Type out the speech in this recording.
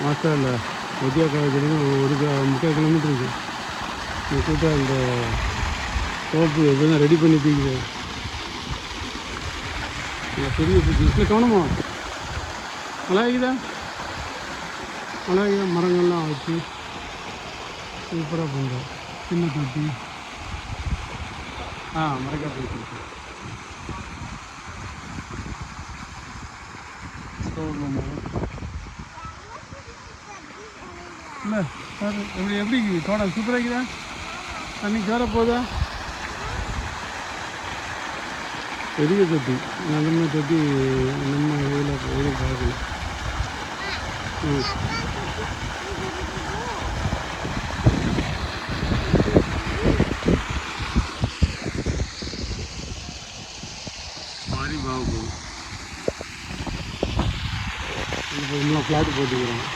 மாஸ்டரில் மத்திய காலேஜ்லேருந்து ஒரு 3/4 கிலோமீட்டர் இருக்குது. கூட்ட அந்த தோப்பு எப்படிதான் ரெடி பண்ணி தூக்கிது. பெரிய இல்லை கவனமா மழை மரங்கள்லாம் வச்சு சூப்பராக பண்ணுறோம். சின்ன தொட்டி மரக்காய் போயிட்டு இல்லை சார் எப்படி தோட்டம் சூப்பராக இருக்குதா? தண்ணி சேர போதா? பெரிய தொட்டி நல்ல தொட்டி நம்ம இதில் பார்க்கணும். மாதிரி பாவம் இன்னும் ஃப்ளாட் போட்டுக்கிறோம்.